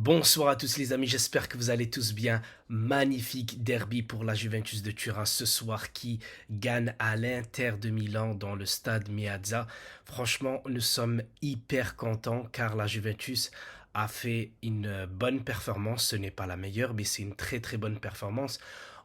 Bonsoir à tous les amis, j'espère que vous allez tous bien. Magnifique derby pour la Juventus de Turin ce soir qui gagne à l'Inter de Milan dans le stade Meazza. Franchement, nous sommes hyper contents car la Juventus a fait une bonne performance. Ce n'est pas la meilleure, mais c'est une très très bonne performance.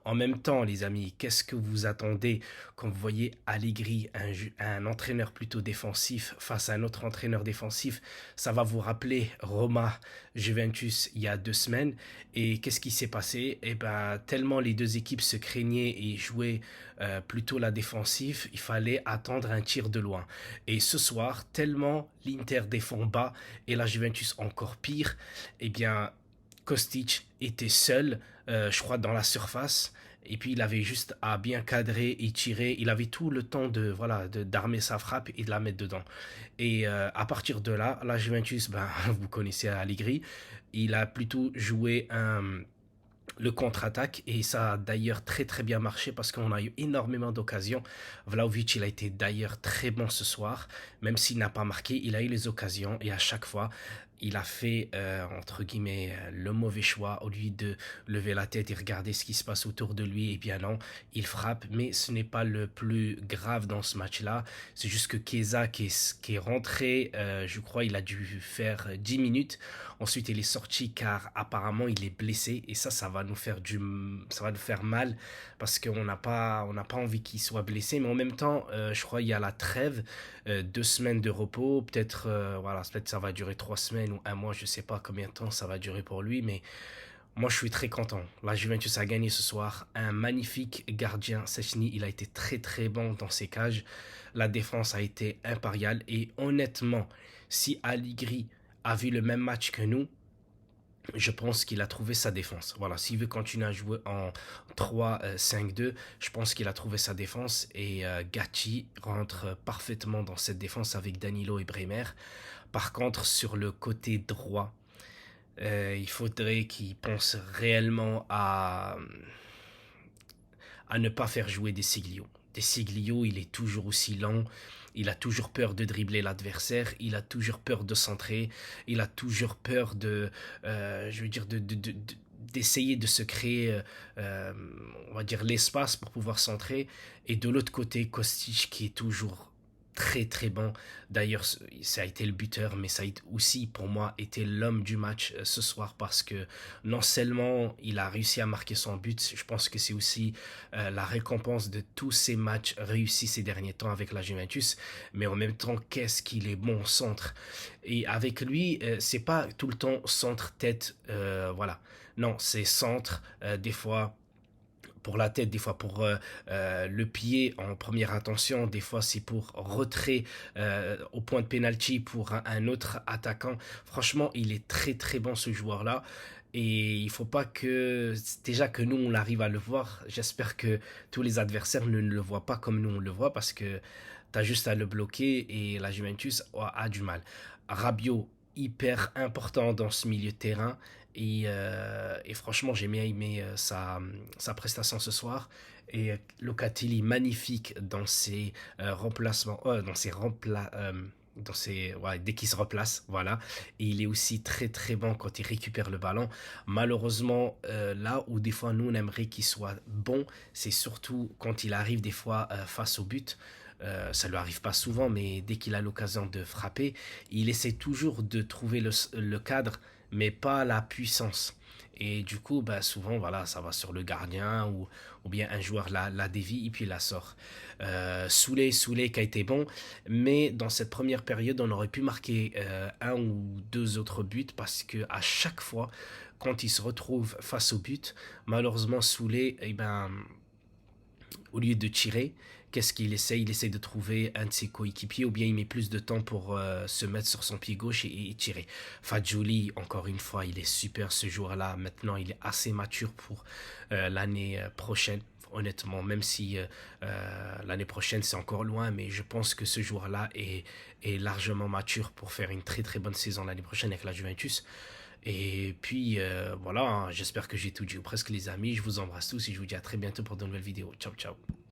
En même temps, les amis, qu'est-ce que vous attendez quand vous voyez Allegri, un entraîneur plutôt défensif, face à un autre entraîneur défensif? Ça va vous rappeler Roma, Juventus il y a 2 semaines. Et qu'est-ce qui s'est passé? Eh ben, tellement les deux équipes se craignaient et jouaient plutôt la défensive, il fallait attendre un tir de loin. Et ce soir, tellement l'Inter défend bas et la Juventus encore pire, eh bien, Kostic était seul, je crois, dans la surface. Et puis il avait juste à bien cadrer et tirer. Il avait tout le temps de voilà d'armer sa frappe et de la mettre dedans. Et à partir de là, la Juventus, ben, vous connaissez Allegri, il a plutôt joué le contre-attaque et ça a d'ailleurs très très bien marché parce qu'on a eu énormément d'occasions. Vlahovic, il a été d'ailleurs très bon ce soir, même s'il n'a pas marqué, il a eu les occasions et à chaque fois il a fait entre guillemets le mauvais choix. Au lieu de lever la tête et regarder ce qui se passe autour de lui, et bien non, il frappe. Mais ce n'est pas le plus grave dans ce match-là, c'est juste que Chiesa qui est rentré, je crois il a dû faire 10 minutes. Ensuite, il est sorti car apparemment il est blessé et ça va nous faire ça va nous faire mal parce qu'on n'a pas envie qu'il soit blessé. Mais en même temps, je crois il y a la trêve, 2 semaines de repos, peut-être voilà, peut-être ça va durer 3 semaines ou un mois, je sais pas combien de temps ça va durer pour lui, mais moi je suis très content. La Juventus a gagné ce soir, un magnifique gardien, Szczęsny, il a été très très bon dans ses cages. La défense a été impériale et honnêtement, si Allegri a vu le même match que nous, je pense qu'il a trouvé sa défense. Voilà, s'il veut continuer à jouer en 3-5-2, je pense qu'il a trouvé sa défense et Gatti rentre parfaitement dans cette défense avec Danilo et Bremer. Par contre, sur le côté droit, il faudrait qu'il pense réellement à ne pas faire jouer des Siglio. Des Siglio, il est toujours aussi lent, il a toujours peur de dribbler l'adversaire, il a toujours peur de centrer, il a toujours peur je veux dire, d'essayer de se créer, on va dire, l'espace pour pouvoir centrer. Et de l'autre côté, Kostic qui est toujours très très bon. D'ailleurs, ça a été le buteur, mais ça a aussi pour moi été l'homme du match ce soir parce que non seulement il a réussi à marquer son but, je pense que c'est aussi la récompense de tous ces matchs réussis ces derniers temps avec la Juventus, mais en même temps, qu'est-ce qu'il est bon au centre. Et avec lui, c'est pas tout le temps centre-tête, voilà. Non, c'est centre, des fois pour la tête, des fois pour le pied en première intention, des fois c'est pour retrait au point de pénalty pour un autre attaquant. Franchement, il est très très bon ce joueur-là. Et il faut pas que, déjà que nous on arrive à le voir, j'espère que tous les adversaires ne le voient pas comme nous on le voit parce que tu as juste à le bloquer et la Juventus a du mal. Rabiot, hyper important dans ce milieu de terrain. Et franchement, j'ai bien aimé sa prestation ce soir. Et Locatelli, magnifique dans ses remplacements, ouais, dès qu'il se replace, voilà. Et il est aussi très très bon quand il récupère le ballon. Malheureusement, là où des fois nous on aimerait qu'il soit bon, c'est surtout quand il arrive des fois face au but. Ça lui arrive pas souvent, mais dès qu'il a l'occasion de frapper, il essaie toujours de trouver le cadre, mais pas la puissance. Et du coup, bah, souvent, voilà, ça va sur le gardien ou bien un joueur la dévie et puis la sort. Soulé qui a été bon, mais dans cette première période, on aurait pu marquer un ou deux autres buts parce que à chaque fois, quand il se retrouve face au but, malheureusement, Soulé, eh ben, au lieu de tirer, qu'est-ce qu'il essaie? Il essaie de trouver un de ses coéquipiers ou bien il met plus de temps pour se mettre sur son pied gauche et tirer. Fadjouli, encore une fois, il est super ce joueur-là. Maintenant, il est assez mature pour l'année prochaine. Honnêtement, même si l'année prochaine c'est encore loin, mais je pense que ce joueur-là est largement mature pour faire une très très bonne saison l'année prochaine avec la Juventus. Et puis voilà, hein, j'espère que j'ai tout dit ou presque les amis. Je vous embrasse tous et je vous dis à très bientôt pour de nouvelles vidéos. Ciao ciao.